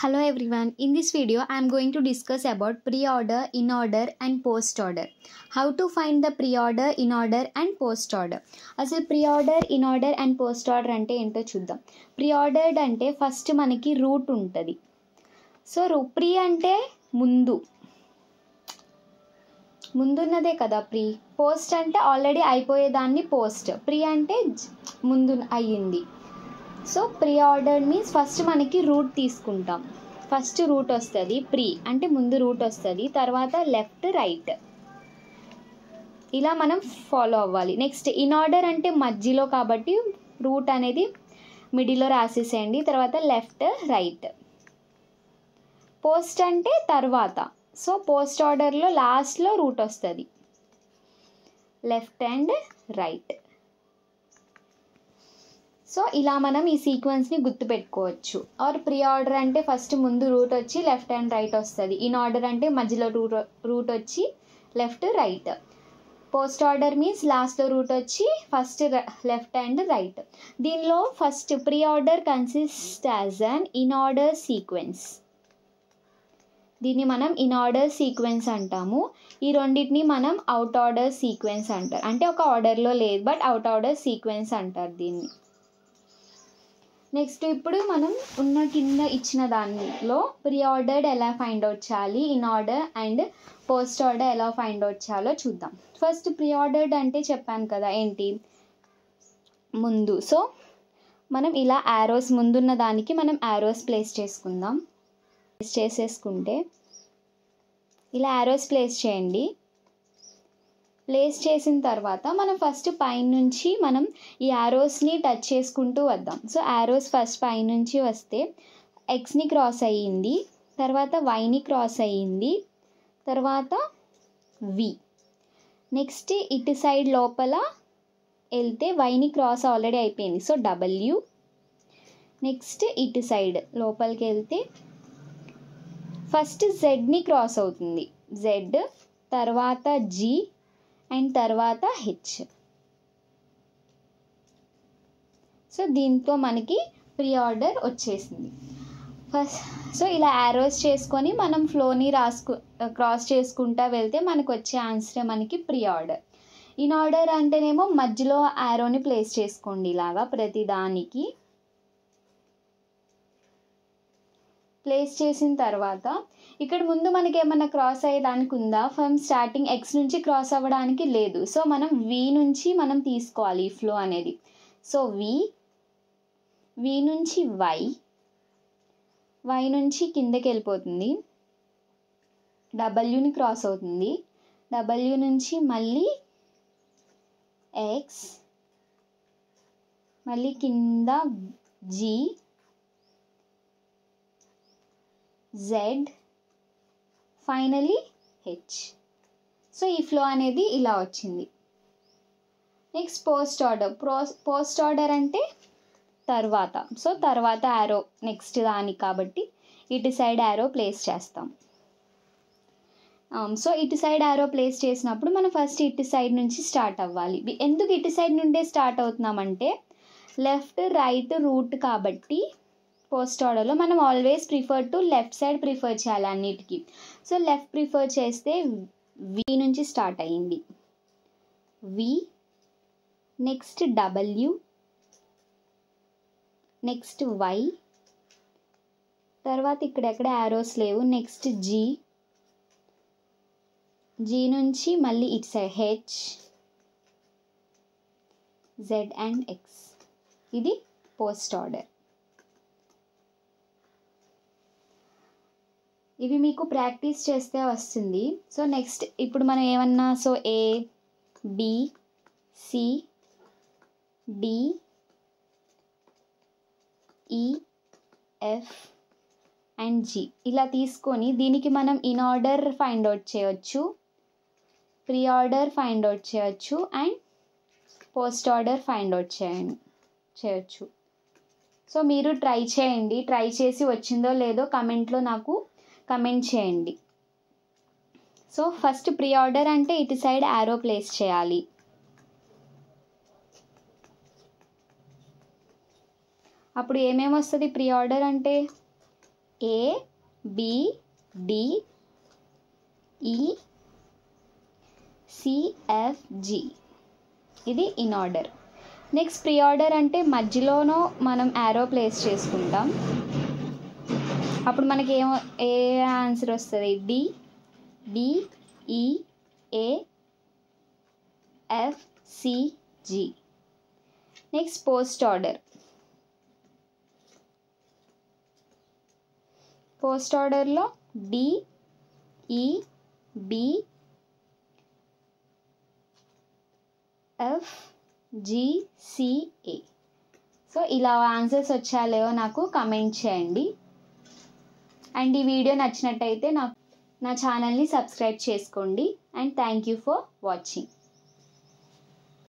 Hello everyone, in this video I am going to discuss about pre-order, in-order and post-order. How to find the pre-order, in-order and post-order. అసలు pre-order, in-order and post-order అంటే ఏంటో చూద్దాం. Pre-ordered అంటే first మనకి route ఉంటుంది. So pre అంటే ముందున్నదే కదా pre. Post అంటే ఆల్రెడీ అయిపోయేదాన్ని పోస్ట్. ప్రీ అంటే ముందు అయ్యింది. So pre order means first మనకి రూట్ తీసుకుంటాం. ఫస్ట్ రూట్ వస్తుంది, ప్రీ అంటే ముందు రూట్ వస్తుంది, తర్వాత లెఫ్ట్ రైట్, ఇలా మనం ఫాలో అవ్వాలి. నెక్స్ట్ ఇన్ ఆర్డర్ అంటే మధ్యలో కాబట్టి రూట్ అనేది మిడిల్లో రాసేసేయండి, తర్వాత లెఫ్ట్ రైట్. పోస్ట్ అంటే తర్వాత, సో పోస్ట్ ఆర్డర్లో లాస్ట్లో రూట్ వస్తుంది, లెఫ్ట్ అండ్ రైట్. సో ఇలా మనం ఈ సీక్వెన్స్ని గుర్తుపెట్టుకోవచ్చు. ఆర్ ప్రీ ఆర్డర్ అంటే ఫస్ట్ ముందు రూట్ వచ్చి లెఫ్ట్ అండ్ రైట్ వస్తుంది. ఇన్ ఆర్డర్ అంటే మధ్యలో రూట్ వచ్చి left right. Post order means లాస్ట్లో రూట్ వచ్చి ఫస్ట్ లెఫ్ట్ అండ్ రైట్. దీనిలో first pre order consist as an in order sequence. దీన్ని మనం ఇన్ ఆర్డర్ సీక్వెన్స్ అంటాము. ఈ రెండింటిని మనం అవుట్ ఆర్డర్ సీక్వెన్స్ అంటారు. అంటే ఒక ఆర్డర్లో లేదు, బట్ అవుట్ ఆర్డర్ సీక్వెన్స్ అంటారు దీన్ని. నెక్స్ట్ ఇప్పుడు మనం ఉన్న కింద ఇచ్చిన దానిలో ప్రీ ఆర్డర్డ్ ఎలా ఫైండ్ అవుట్ చేయాలి, in order and post order ఎలా ఫైండ్ అవుట్ చేయాలో చూద్దాం. ఫస్ట్ ప్రీ ఆర్డర్డ్ అంటే చెప్పాను కదా ఏంటి, ముందు. సో మనం ఇలా యారోస్ ముందున్న దానికి మనం యారోస్ ప్లేస్ చేసుకుందాం. ప్లేస్ చేసేసుకుంటే ఇలా యారోస్ ప్లేస్ చేయండి. ప్లేస్ చేసిన తర్వాత మనం ఫస్ట్ పైనుంచి మనం ఈ యారోస్ని టచ్ చేసుకుంటూ వద్దాం. సో యారోస్ ఫస్ట్ పైనుంచి వస్తే ఎక్స్ని క్రాస్ అయ్యింది, తర్వాత వైని క్రాస్ అయ్యింది, తర్వాత వి. నెక్స్ట్ ఇటు సైడ్ లోపల వెళ్తే వైని క్రాస్ ఆల్రెడీ అయిపోయింది, సో డబ్ల్యూ. నెక్స్ట్ ఇటు సైడ్ లోపలికి వెళ్తే ఫస్ట్ జెడ్ని క్రాస్ అవుతుంది, జెడ్, తర్వాత జీ అండ్ తర్వాత హెచ్. సో దీంతో మనకి ప్రీ ఆర్డర్ వచ్చేసింది. ఫస్ట్ సో ఇలా యారోస్ చేసుకొని మనం ఫ్లోని క్రాస్ చేసుకుంటా వెళ్తే మనకు వచ్చే ఆన్సర్ మనకి ప్రీ ఆర్డర్. ఇన్ ఆర్డర్ అంటేనేమో మధ్యలో యారోని ప్లేస్ చేసుకోండి, ఇలాగా ప్రతి దానికి ప్లేస్ చేసిన తర్వాత ఇక్కడ ముందు మనకి ఏమన్నా క్రాస్ అయ్యేదానికి ఉందా? ఫ్రమ్ స్టార్టింగ్ ఎక్స్ నుంచి క్రాస్ అవ్వడానికి లేదు. సో మనం వి నుంచి మనం తీసుకోవాలి ఈ ఫ్లో అనేది. సో వి నుంచి వై నుంచి కిందకి వెళ్ళిపోతుంది, డబ్ల్యూని క్రాస్ అవుతుంది, డబ్ల్యూ నుంచి మళ్ళీ ఎక్స్, మళ్ళీ కింద G, Z, finally H. So ఈ ఫ్లో అనేది ఇలా వచ్చింది. Next post order. Post order అంటే తర్వాత. సో తర్వాత యారో నెక్స్ట్ దానికి కాబట్టి ఇటు సైడ్ యారో ప్లేస్ చేస్తాం. సో ఇటు సైడ్ యారో ప్లేస్ చేసినప్పుడు మనం ఫస్ట్ ఇటు సైడ్ నుంచి స్టార్ట్ అవ్వాలి. ఎందుకు ఇటు సైడ్ నుండే స్టార్ట్ అవుతున్నామంటే లెఫ్ట్ రైట్ రూట్ కాబట్టి పోస్ట్ ఆర్డర్లో మనం always prefer to left side prefer చేయాలి అన్నిటికీ. సో లెఫ్ట్ ప్రిఫర్ చేస్తే వి నుంచి స్టార్ట్ అయ్యింది, వి, నెక్స్ట్ డబ్ల్యూ, నెక్స్ట్ వై, తర్వాత ఇక్కడెక్కడ యారోస్ లేవు, నెక్స్ట్ జీ, జీ నుంచి మళ్ళీ ఇటు side H, Z and X. ఇది పోస్ట్ ఆర్డర్. ఇవి మీకు ప్రాక్టీస్ చేస్తే వస్తుంది. సో నెక్స్ట్ ఇప్పుడు మనం ఏమన్నా సో ఏ, బి, సి, డి, ఈ, ఎఫ్ అండ్ జి ఇలా తీసుకొని దీనికి మనం ఇన్ ఆర్డర్ ఫైండ్ అవుట్ చేయవచ్చు, ప్రీ ఆర్డర్ ఫైండ్ అవుట్ చేయవచ్చు and post order find out చేయవచ్చు. సో మీరు ట్రై చేయండి. ట్రై చేసి వచ్చిందో లేదో కమెంట్లో నాకు కమెంట్ చేయండి. సో ఫస్ట్ ప్రీ ఆర్డర్ అంటే ఇటు సైడ్ యారో ప్లేస్ చేయాలి. అప్పుడు ఏమేమి వస్తుంది ప్రీ ఆర్డర్ అంటే A B D E C F G. ఇది in order. Next pre order అంటే మధ్యలోనో మనం యారో ప్లేస్ చేసుకుంటాం. అప్పుడు మనకి ఏ ఆన్సర్ వస్తుంది? D D E A F C G. Next post order. Post ఆర్డర్లో D E B F G C A. So ఇలా answers వచ్చాయో నాకు కమెంట్ చేయండి. అండ్ ఈ వీడియో నచ్చినట్టయితే నా ఛానల్ని సబ్స్క్రైబ్ చేసుకోండి. And thank you for watching.